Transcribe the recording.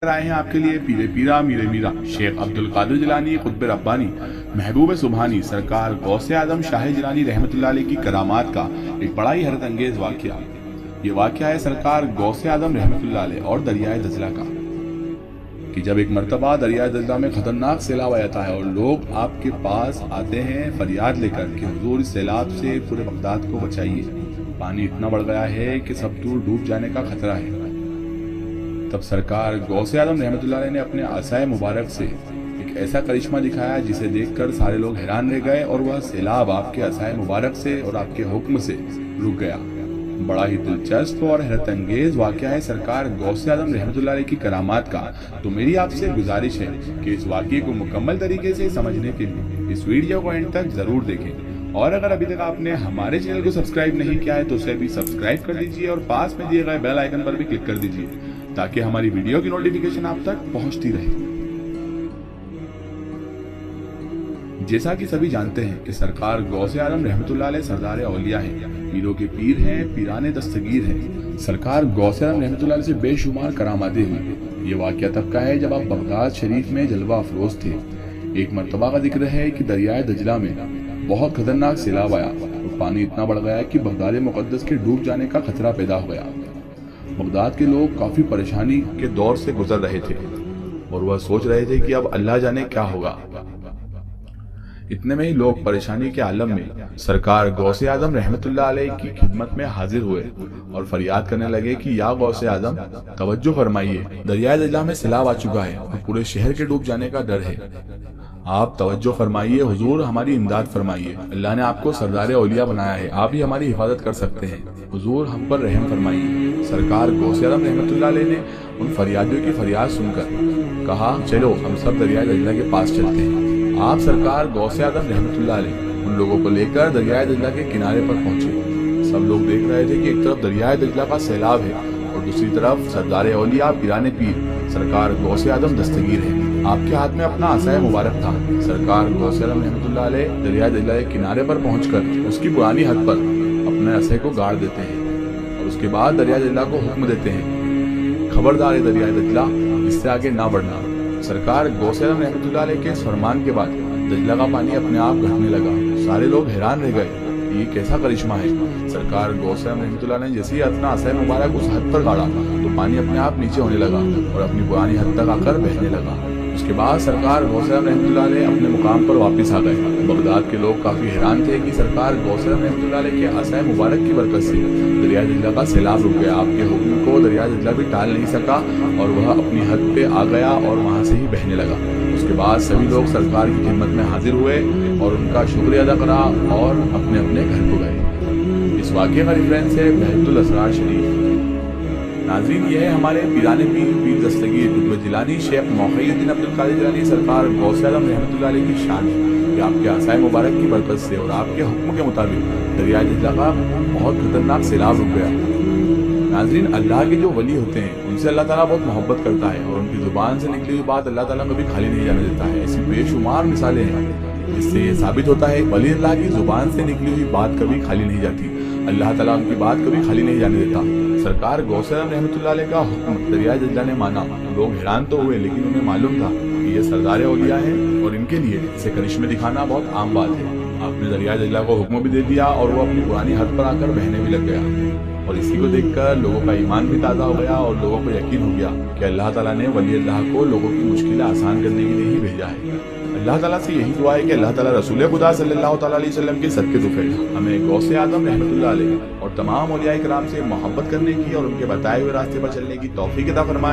آئے ہیں آپ کے لیے پیرے پیرا میرے میرا شیخ عبدالقادر جیلانی قطب ربانی محبوب سبحانی سرکار غوث اعظم شاہ جیلانی رحمۃ اللہ علیہ کی کرامات کا ایک بڑا ہی حیرت انگیز واقعہ۔ یہ واقعہ ہے سرکار غوث اعظم رحمۃ اللہ علیہ اور دریائے دجلہ کا، کہ جب ایک مرتبہ دریائے دجلہ میں خطرناک سیلاب آ جاتا ہے اور لوگ آپ کے پاس آتے ہیں فریاد لے کر کہ حضور اس سیلاب سے پورے بغداد کو بچائیے، پانی اتنا بڑھ گیا ہے کہ سب دور ڈوب جانے کا خطرہ ہے۔ تب سرکار غوث اعظم رحمۃ اللہ علیہ نے اپنے عصائے مبارک سے ایک ایسا کرشمہ دکھایا جسے دیکھ کر سارے لوگ حیران رہ گئے، اور وہ سیلاب آپ کے عصائے مبارک سے اور آپ کے حکم سے رک گیا۔ بڑا ہی دلچسپ اور حیرت انگیز واقعہ ہے سرکار غوث اعظم رحمۃ اللہ علیہ کی کرامات کا۔ تو میری آپ سے گزارش ہے کہ اس واقعے کو مکمل طریقے سے سمجھنے کے لیے اس ویڈیو کو اینڈ تک ضرور دیکھیں، اور اگر ابھی تک آپ نے ہمارے چینل کو سبسکرائب نہیں کیا ہے تو اسے بھی سبسکرائب کر دیجیے اور پاس میں دیے گئے بیل آئیکن پر بھی کلک کر دیجیے تاکہ ہماری ویڈیو کی نوٹیفیکیشن آپ تک پہنچتی رہے۔ جیسا کہ سبھی جانتے ہیں کہ سرکار غوث اعظم رحمۃ اللہ علیہ سردار اولیاء ہیں، پیروں کے پیر ہیں، پیران دستگیر ہیں۔ سرکار غوث اعظم رحمۃ اللہ علیہ سے بے شمار کراماتیں ہوئی۔ یہ واقعہ تب کا ہے جب آپ بغداد شریف میں جلوہ افروز تھے۔ ایک مرتبہ کا ذکر ہے کہ دریائے دجلہ میں بہت خطرناک سیلاب آیا اور پانی اتنا بڑھ گیا کہ بغداد مقدس کے ڈوب جانے کا خطرہ پیدا ہو گیا۔ بغداد کے لوگ کافی پریشانی کے دور سے گزر رہے تھے اور وہ سوچ رہے تھے کہ اب اللہ جانے کیا ہوگا۔ اتنے میں ہی لوگ پریشانی کے عالم میں سرکار غوث اعظم رحمۃ اللہ علیہ کی خدمت میں حاضر ہوئے اور فریاد کرنے لگے کہ یا غوث اعظم توجہ فرمائیے، دریائے دجلہ میں سیلاب آ چکا ہے اور پورے شہر کے ڈوب جانے کا ڈر ہے، آپ توجہ فرمائیے، حضور ہماری امداد فرمائیے، اللہ نے آپ کو سردار اولیاء بنایا ہے، آپ ہی ہماری حفاظت کر سکتے ہیں، حضور ہم پر رحم فرمائیے۔ سرکار غوث اعظم رحمۃ اللہ علیہ نے ان فریادیوں کی فریاد سن کر کہا چلو ہم سب دریائے دجلہ کے پاس چلتے ہیں۔ آپ سرکار غوث اعظم رحمۃ اللہ علیہ ان لوگوں کو لے کر دریائے دجلہ کے کنارے پر پہنچے۔ سب لوگ دیکھ رہے تھے کہ ایک طرف دریائے دجلہ کا سیلاب ہے اور دوسری طرف سردار اولیاء پیران پیر سرکار غوث اعظم دستگیر ہے۔ آپ کے ہاتھ میں اپنا عصا مبارک تھا۔ سرکار غوث اعظم رحمۃ اللہ علیہ دریائے دجلہ کے کنارے پر پہنچ کر اس کی پرانی حد پر اپنے عصا کو گاڑ دیتے ہیں اور اس کے بعد دریائے دجلہ کو حکم دیتے ہیں، خبردار دریائے دجلہ اس سے آگے نہ بڑھنا۔ سرکار غوث اعظم رحمۃ اللہ علیہ کے اس فرمان کے بعد دجلہ کا پانی اپنے آپ گھٹنے لگا۔ سارے لوگ حیران رہ گئے، یہ کیسا کرشمہ ہے۔ سرکار غوث اعظم رحمۃ اللہ نے جیسے ہی اپنا عصا مبارک اس حد پر گاڑا تو پانی اپنے آپ نیچے ہونے لگا اور اپنی پرانی حد تک آ کر بہنے لگا۔ اس کے بعد سرکار غوث اعظم رحمۃ اللہ علیہ اپنے مقام پر واپس آ گئے۔ بغداد کے لوگ کافی حیران تھے کہ سرکار غوث اعظم رحمۃ اللہ علیہ کے عصا مبارک کی برکت سے دریائے دجلہ کا سیلاب رک گیا۔ آپ کے حکم کو دریائے دجلہ بھی ٹال نہیں سکا اور وہ اپنی حد پہ آ گیا اور وہاں سے ہی بہنے لگا۔ اس کے بعد سبھی لوگ سرکار کی خدمت میں حاضر ہوئے اور ان کا شکریہ ادا کرا اور اپنے اپنے گھر کو گئے۔ اس واقعے کا ریفرنس ہے بہجت الاسرار شریف۔ ناظرین، یہ ہے ہمارے پیران پیر دستگیر قطب جیلانی شیخ موقعی الدین عبدالقادر جیلانی سرکار غوث اعظم رحمۃ اللہ علیہ کی شان کہ آپ کے عصا مبارک کی برکت سے اور آپ کے حکم کے مطابق دریائے دجلہ کا بہت خطرناک سیلاب رک گیا۔ ناظرین، اللہ کے جو ولی ہوتے ہیں ان سے اللہ تعالیٰ بہت محبت کرتا ہے اور ان کی زبان سے نکلی ہوئی بات اللہ تعالیٰ کبھی خالی نہیں جانے دیتا ہے۔ ایسی بے شمار مثالیں ہیں جس سے یہ ثابت ہوتا ہے ولی اللہ کی زبان سے نکلی ہوئی بات کبھی خالی نہیں جاتی، اللہ تعالیٰ ان کی بات کبھی خالی نہیں جانے دیتا۔ سرکار غوث اعظم رحمۃ اللہ علیہ کا حکم دریائے دجلہ نے مانا۔ لوگ حیران تو ہوئے لیکن انہیں معلوم تھا کہ یہ سردار اولیاء ہیں اور ان کے لیے اسے کرشمے دکھانا بہت عام بات ہے۔ آپ نے دریائے دجلہ کو حکم بھی دے دیا اور وہ اپنی پرانی حد پر آ کر بہنے بھی لگ گیا، اور اسی کو دیکھ کر لوگوں کا ایمان بھی تازہ ہو گیا اور لوگوں کو یقین ہو گیا کہ اللہ تعالیٰ نے ولی اللہ کو لوگوں کی مشکلیں آسان کرنے کے لیے ہی بھیجا ہے۔ اللہ تعالیٰ سے یہی دعا ہے کہ اللہ تعالیٰ رسول خدا صلی اللہ تعالیٰ علیہ وسلم کے صدقے طفیل ہمیں غوث اعظم رحمۃ اللہ علیہ اور تمام اولیاء کرام سے محبت کرنے کی اور ان کے بتائے ہوئے راستے پر چلنے کی توفیق عطا فرمائے۔